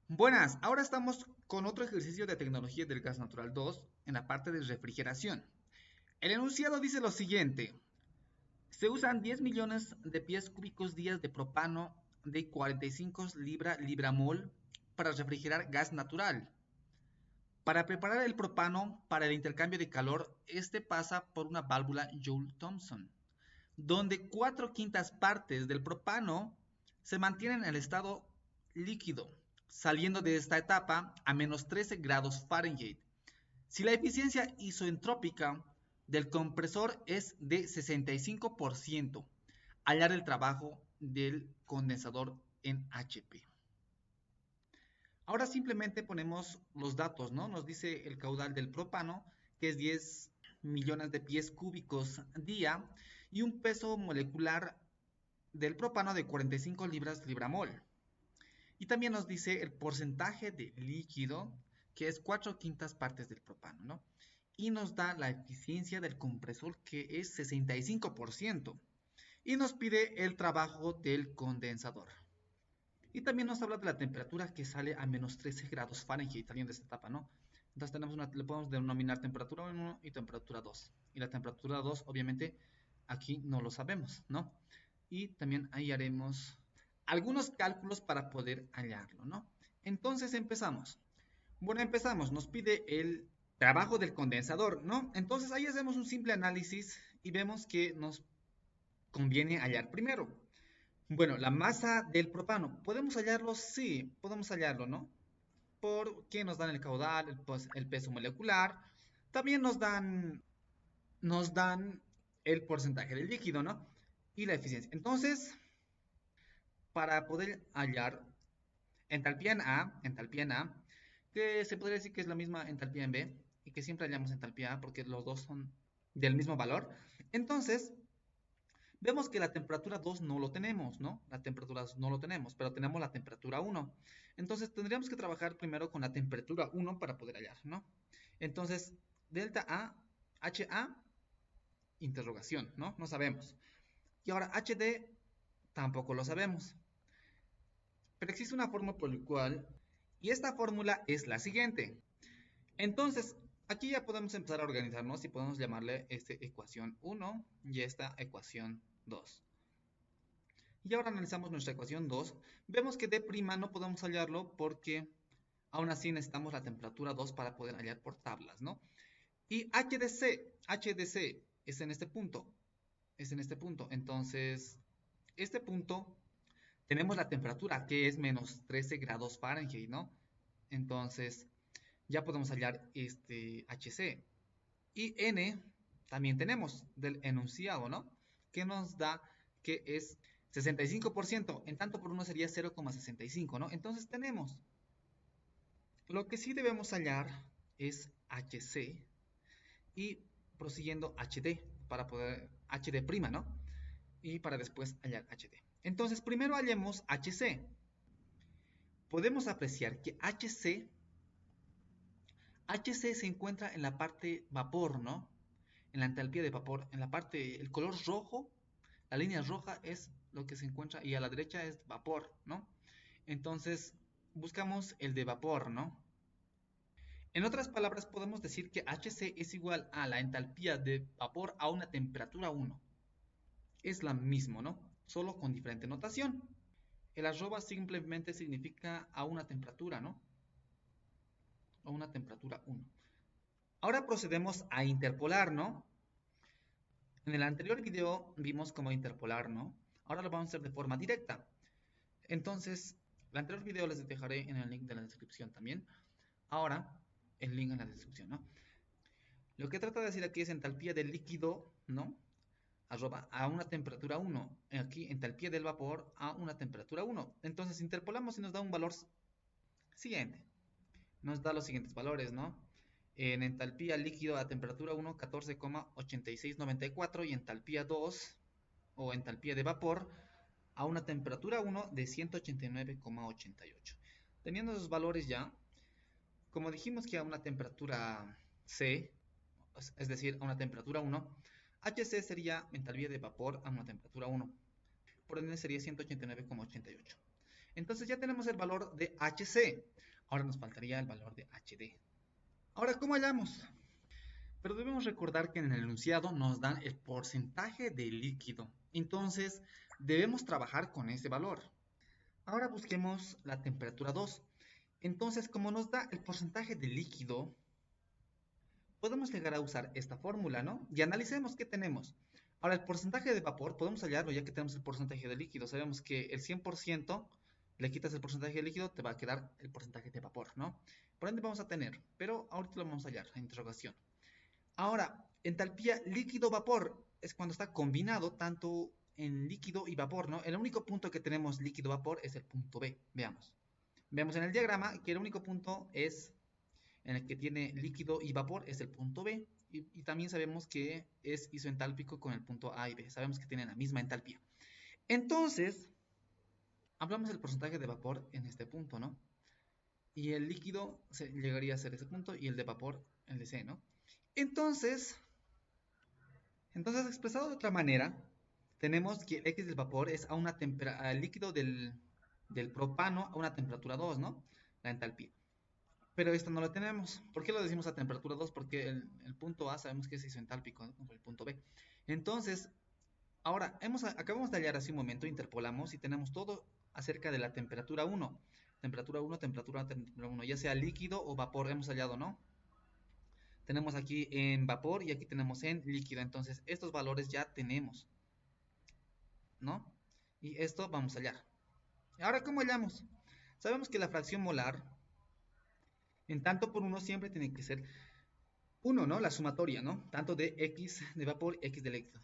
Buenas, ahora estamos con otro ejercicio de tecnología del gas natural 2 en la parte de refrigeración. El enunciado dice lo siguiente: se usan 10 millones de pies cúbicos días de propano de 45 libra-libramol para refrigerar gas natural. Para preparar el propano para el intercambio de calor, este pasa por una válvula Joule-Thomson, donde 4/5 partes del propano se mantienen en el estado líquido, saliendo de esta etapa a menos 13 grados Fahrenheit. Si la eficiencia isoentrópica del compresor es de 65%, hallar el trabajo del condensador en HP. Ahora simplemente ponemos los datos, ¿no? Nos dice el caudal del propano, que es 10 millones de pies cúbicos día, y un peso molecular del propano de 45 libras libramol. Y también nos dice el porcentaje de líquido, que es 4/5 partes del propano, ¿no? Y nos da la eficiencia del compresor, que es 65%. Y nos pide el trabajo del condensador. Y también nos habla de la temperatura, que sale a menos 13 grados Fahrenheit saliendo de esta etapa, ¿no? Entonces le podemos denominar temperatura 1 y temperatura 2. Y la temperatura 2, obviamente, aquí no lo sabemos, ¿no? Y también ahí haremos algunos cálculos para poder hallarlo, ¿no? Entonces empezamos. Bueno, empezamos. Nos pide el trabajo del condensador, ¿no? Entonces ahí hacemos un simple análisis y vemos que nos conviene hallar primero. Bueno, la masa del propano, ¿podemos hallarlo? Sí, podemos hallarlo, ¿no? Porque nos dan el caudal, el peso molecular, también nos dan el porcentaje del líquido, ¿no? Y la eficiencia. Entonces, para poder hallar entalpía en A, que se podría decir que es la misma entalpía en B, y que siempre hallamos entalpía A porque los dos son del mismo valor. Entonces, vemos que la temperatura 2 no lo tenemos, ¿no? La temperatura 2 no lo tenemos, pero tenemos la temperatura 1. Entonces tendríamos que trabajar primero con la temperatura 1 para poder hallar, ¿no? Entonces, delta A, HA, interrogación, ¿no? No sabemos. Y ahora HD tampoco lo sabemos. Pero existe una fórmula por la cual, y esta fórmula es la siguiente. Entonces, aquí ya podemos empezar a organizarnos y podemos llamarle esta ecuación 1 y esta ecuación 2. Y ahora analizamos nuestra ecuación 2. Vemos que D' no podemos hallarlo porque aún así necesitamos la temperatura 2 para poder hallar por tablas, ¿no? Y HDC es en este punto. Es en este punto. Entonces, este punto tenemos la temperatura que es menos 13 grados Fahrenheit, ¿no? Entonces, ya podemos hallar este HC. Y N también tenemos del enunciado, ¿no? Que nos da que es 65%, en tanto por 1 sería 0,65, ¿no? Entonces tenemos. Lo que sí debemos hallar es HC y prosiguiendo HD para poder HD', ¿no? Y para después hallar HD. Entonces primero hallemos HC. Podemos apreciar que HC se encuentra en la parte vapor, ¿no? En la entalpía de vapor, en la parte, el color rojo, la línea roja es lo que se encuentra y a la derecha es vapor, ¿no? Entonces, buscamos el de vapor, ¿no? En otras palabras, podemos decir que HC es igual a la entalpía de vapor a una temperatura 1. Es la misma, ¿no? Solo con diferente notación. El arroba simplemente significa a una temperatura, ¿no? A una temperatura 1. Ahora procedemos a interpolar, ¿no? En el anterior video vimos cómo interpolar, ¿no? Ahora lo vamos a hacer de forma directa. Entonces, el anterior video les dejaré en el link de la descripción también. Ahora, el link en la descripción, ¿no? Lo que trata de decir aquí es entalpía del líquido, ¿no? Arroba a una temperatura 1. Aquí entalpía del vapor a una temperatura 1. Entonces interpolamos y nos da un valor siguiente. Nos da los siguientes valores, ¿no? En entalpía líquido a temperatura 1, 14,8694 y entalpía 2 o entalpía de vapor a una temperatura 1 de 189,88. Teniendo esos valores ya, como dijimos que a una temperatura C, es decir, a una temperatura 1, HC sería entalpía de vapor a una temperatura 1. Por ende sería 189,88. Entonces ya tenemos el valor de HC. Ahora nos faltaría el valor de HD. Ahora, ¿cómo hallamos? Pero debemos recordar que en el enunciado nos dan el porcentaje de líquido. Entonces, debemos trabajar con ese valor. Ahora busquemos la temperatura 2. Entonces, como nos da el porcentaje de líquido, podemos llegar a usar esta fórmula, ¿no? Y analicemos qué tenemos. Ahora, el porcentaje de vapor, podemos hallarlo ya que tenemos el porcentaje de líquido. Sabemos que el 100% le quitas el porcentaje de líquido, te va a quedar el porcentaje de vapor, ¿no? Por ende vamos a tener, pero ahorita lo vamos a hallar, la interrogación. Ahora, entalpía líquido-vapor es cuando está combinado tanto en líquido y vapor, ¿no? El único punto que tenemos líquido-vapor es el punto B. Veamos. Vemos en el diagrama que el único punto es en el que tiene líquido y vapor es el punto B. Y también sabemos que es isoentálpico con el punto A y B. Sabemos que tienen la misma entalpía. Entonces, hablamos del porcentaje de vapor en este punto, ¿no? Y el líquido llegaría a ser ese punto y el de vapor el de C, ¿no? Entonces expresado de otra manera, tenemos que el X del vapor es a una al líquido del propano a una temperatura 2, ¿no? La entalpía. Pero esto no lo tenemos. ¿Por qué lo decimos a temperatura 2? Porque el punto A sabemos que es isoentálpico, ¿no? Como el punto B. Entonces, ahora, acabamos de hallar hace un momento, interpolamos y tenemos todo acerca de la temperatura 1. Temperatura 1, temperatura 1, ya sea líquido o vapor, hemos hallado, ¿no? Tenemos aquí en vapor y aquí tenemos en líquido. Entonces, estos valores ya tenemos, ¿no? Y esto vamos a hallar. Ahora, ¿cómo hallamos? Sabemos que la fracción molar en tanto por 1 siempre tiene que ser 1, ¿no? La sumatoria, ¿no? Tanto de X de vapor y X de líquido.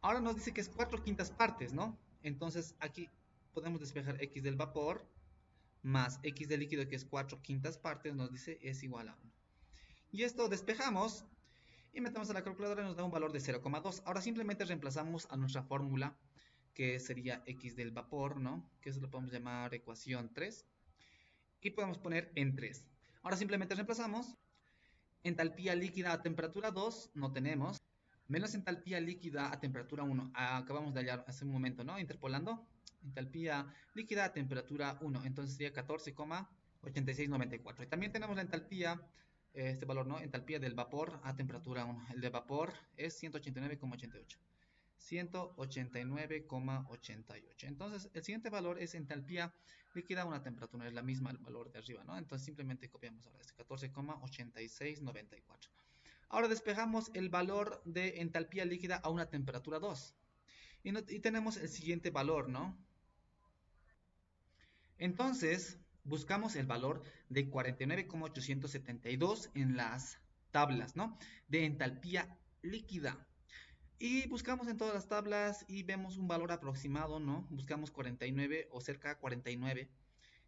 Ahora nos dice que es 4/5 partes, ¿no? Entonces, aquí podemos despejar X del vapor más X del líquido, que es 4/5 partes, nos dice es igual a 1. Y esto despejamos y metemos a la calculadora y nos da un valor de 0,2. Ahora simplemente reemplazamos a nuestra fórmula, que sería X del vapor, ¿no? Que eso lo podemos llamar ecuación 3. Y podemos poner en 3. Ahora simplemente reemplazamos. Entalpía líquida a temperatura 2, no tenemos. Menos entalpía líquida a temperatura 1. Acabamos de hallar hace un momento, ¿no? Interpolando. Entalpía líquida a temperatura 1. Entonces sería 14,8694. Y también tenemos la entalpía, este valor, ¿no? Entalpía del vapor a temperatura 1. El de vapor es 189,88. 189,88. Entonces, el siguiente valor es entalpía líquida a una temperatura, es la misma el valor de arriba, ¿no? Entonces, simplemente copiamos ahora este 14,8694. Ahora despejamos el valor de entalpía líquida a una temperatura 2. Y tenemos el siguiente valor, ¿no? Entonces, buscamos el valor de 49,872 en las tablas, ¿no? De entalpía líquida. Y buscamos en todas las tablas y vemos un valor aproximado, ¿no? Buscamos 49 o cerca de 49.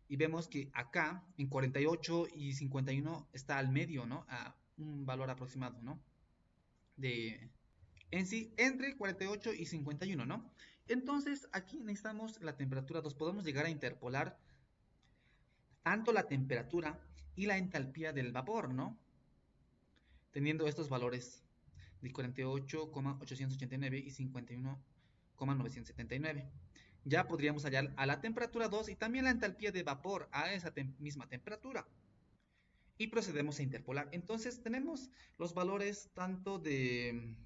Y vemos que acá, en 48 y 51, está al medio, ¿no? A un valor aproximado, ¿no? En sí, entre 48 y 51, ¿no? Entonces, aquí necesitamos la temperatura 2. Podemos llegar a interpolar tanto la temperatura y la entalpía del vapor, ¿no? Teniendo estos valores de 48,889 y 51,979. Ya podríamos hallar a la temperatura 2 y también la entalpía de vapor a esa misma temperatura. Y procedemos a interpolar. Entonces tenemos los valores tanto de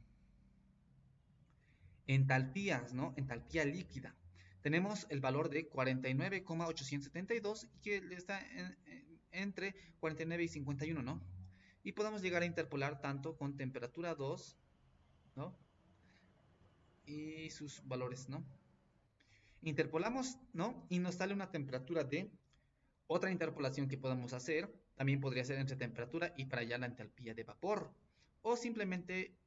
entalpías, ¿no? Entalpía líquida. Tenemos el valor de 49,872 que está entre 49 y 51, ¿no? Y podemos llegar a interpolar tanto con temperatura 2, ¿no? Y sus valores, ¿no? Interpolamos, ¿no? Y nos sale una temperatura de otra interpolación que podemos hacer. También podría ser entre temperatura y para hallar la entalpía de vapor. O simplemente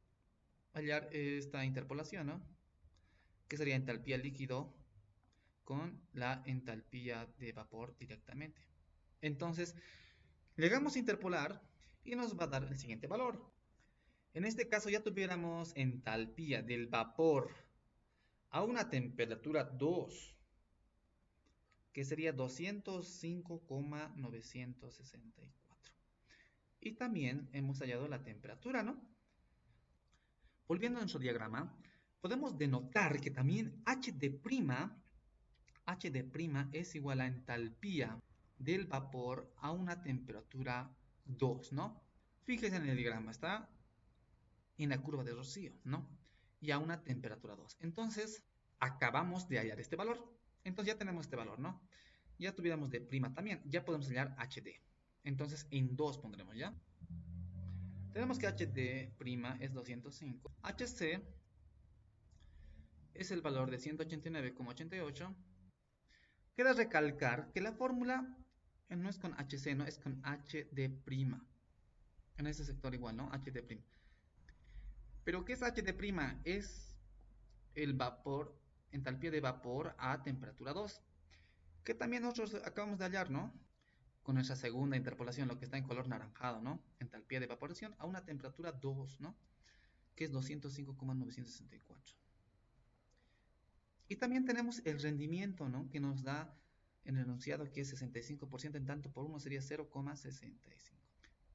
hallar esta interpolación, ¿no? Que sería entalpía líquido con la entalpía de vapor directamente. Entonces, llegamos a interpolar y nos va a dar el siguiente valor. En este caso ya tuviéramos entalpía del vapor a una temperatura 2, que sería 205,964. Y también hemos hallado la temperatura, ¿no? Volviendo a nuestro diagrama, podemos denotar que también HD' HD' es igual a entalpía del vapor a una temperatura 2, ¿no? Fíjese en el diagrama, está en la curva de Rocío, ¿no? Y a una temperatura 2. Entonces, acabamos de hallar este valor. Entonces ya tenemos este valor, ¿no? Ya tuviéramos de prima también. Ya podemos hallar HD. Entonces, en 2 pondremos, ¿ya? Tenemos que HD' es 205. HC es el valor de 189,88. Queda recalcar que la fórmula no es con HC, no es con HD'. En este sector igual, ¿no? HD'. Pero ¿qué es HD'? Es el vapor, entalpía de vapor a temperatura 2, que también nosotros acabamos de hallar, ¿no? Con nuestra segunda interpolación, lo que está en color naranjado, ¿no? Entalpía de evaporación a una temperatura 2, ¿no? Que es 205,964. Y también tenemos el rendimiento, ¿no? Que nos da en el enunciado que es 65%, en tanto por 1 sería 0,65,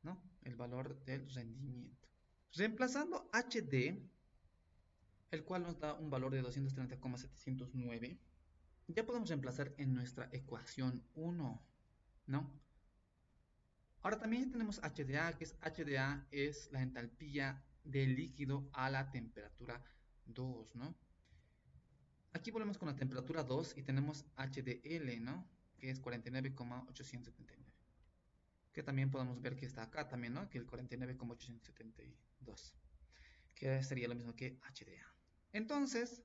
¿no? El valor del rendimiento. Reemplazando HD, el cual nos da un valor de 230,709, ya podemos reemplazar en nuestra ecuación 1, ¿no? Ahora también tenemos HDA, que es HDA es la entalpía del líquido a la temperatura 2, ¿no? Aquí volvemos con la temperatura 2 y tenemos HDL, ¿no? Que es 49,879. Que también podemos ver que está acá también, ¿no? Que el 49,872. Que sería lo mismo que HDA. Entonces,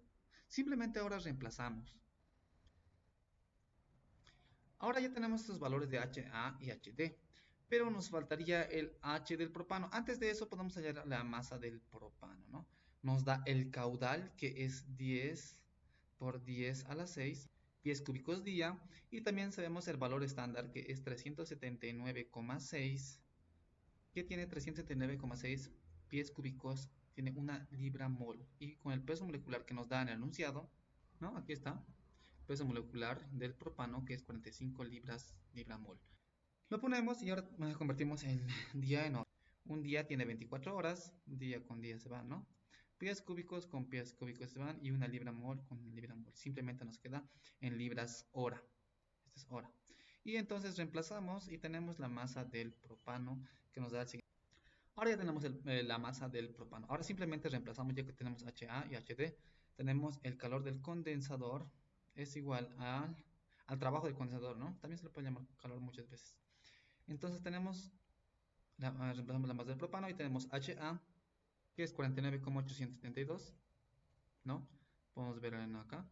simplemente ahora reemplazamos. Ahora ya tenemos estos valores de HA y HD, pero nos faltaría el H del propano. Antes de eso podemos hallar la masa del propano, ¿no? Nos da el caudal, que es 10 por 10 a la 6 pies cúbicos día, y también sabemos el valor estándar, que es 379,6, que tiene 379,6 pies cúbicos, tiene una libra mol, y con el peso molecular que nos da en el enunciado, ¿no? Aquí está, peso molecular del propano, que es 45 libra mol. Lo ponemos y ahora convertimos el día en hora. Un día tiene 24 horas, día con día se van, ¿no? Pies cúbicos con pies cúbicos se van, y una libra mol con libra mol. Simplemente nos queda en libras hora. Esta es hora. Y entonces reemplazamos y tenemos la masa del propano, que nos da el siguiente. Ahora ya tenemos la masa del propano. Ahora simplemente reemplazamos, ya que tenemos HA y HD. Tenemos el calor del condensador es igual al trabajo del condensador, ¿no? También se le puede llamar calor muchas veces. Entonces tenemos, reemplazamos la masa del propano y tenemos HA, que es 49,872, ¿no? Podemos ver acá.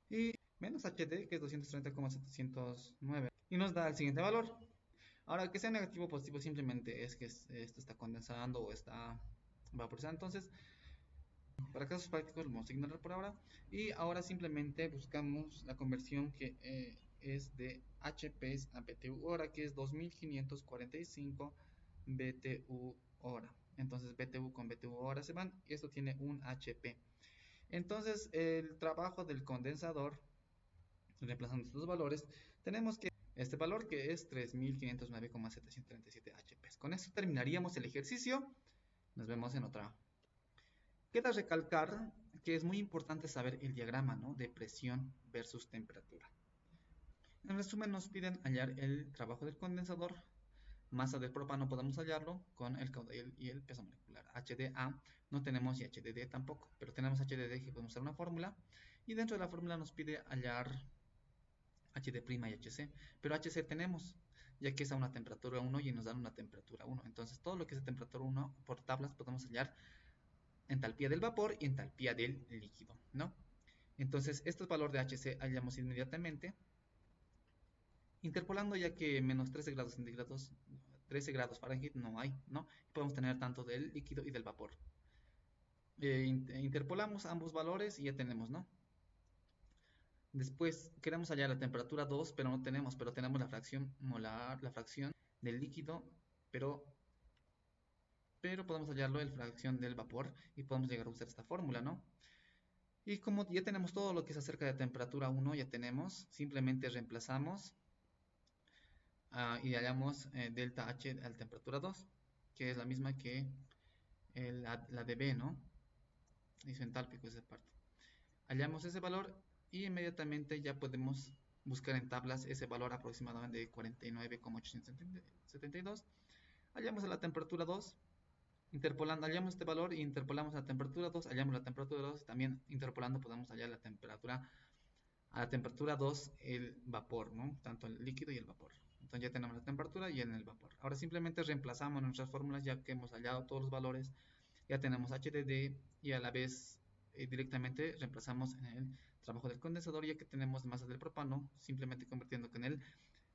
Y menos HD, que es 230,709. Y nos da el siguiente valor. Ahora, que sea negativo o positivo simplemente es que esto está condensando o está vaporizando. Entonces, para casos prácticos lo vamos a ignorar por ahora. Y ahora simplemente buscamos la conversión que es de HPs a BTU hora, que es 2545 BTU hora. Entonces BTU con BTU hora se van y esto tiene un HP. Entonces el trabajo del condensador, reemplazando estos valores, tenemos que este valor, que es 3509,737 HPs. Con esto terminaríamos el ejercicio. Nos vemos en otra. Queda recalcar que es muy importante saber el diagrama, ¿no? De presión versus temperatura. En resumen, nos piden hallar el trabajo del condensador. Masa del propano podemos hallarlo con el caudal y el peso molecular. HDA no tenemos y HDD tampoco, pero tenemos HDD, que podemos usar una fórmula. Y dentro de la fórmula nos pide hallar HD' y HC, pero HC tenemos, ya que es a una temperatura 1 y nos dan una temperatura 1. Entonces todo lo que es a temperatura 1 por tablas podemos hallar entalpía del vapor y entalpía del líquido, ¿no? Entonces este valor de HC hallamos inmediatamente interpolando, ya que menos 13 grados centígrados, 13 grados Fahrenheit no hay, ¿no? Podemos tener tanto del líquido y del vapor. Interpolamos ambos valores y ya tenemos, ¿no? Después queremos hallar la temperatura 2, pero no tenemos, pero tenemos la fracción molar, la fracción del líquido, pero podemos hallarlo en la fracción del vapor y podemos llegar a usar esta fórmula, ¿no? Y como ya tenemos todo lo que es acerca de temperatura 1, ya tenemos, simplemente reemplazamos y hallamos delta H a la temperatura 2, que es la misma que la de B, ¿no? Isentálpico esa parte. hallamos ese valor y inmediatamente ya podemos buscar en tablas ese valor aproximadamente de 49,872. Hallamos la temperatura 2, interpolando, hallamos este valor y interpolamos la temperatura 2, hallamos la temperatura 2, también interpolando podemos hallar la temperatura, a la temperatura 2 el vapor, ¿no? Tanto el líquido y el vapor. Entonces ya tenemos la temperatura y en el vapor. Ahora simplemente reemplazamos nuestras fórmulas ya que hemos hallado todos los valores. Ya tenemos HDD y a la vez directamente reemplazamos en el trabajo del condensador ya que tenemos masa del propano, simplemente convirtiendo en el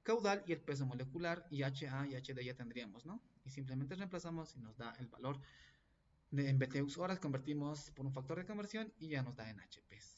caudal y el peso molecular y HA y HD ya tendríamos, ¿no? Y simplemente reemplazamos y nos da el valor de en BTUs horas, convertimos por un factor de conversión y ya nos da en HPs.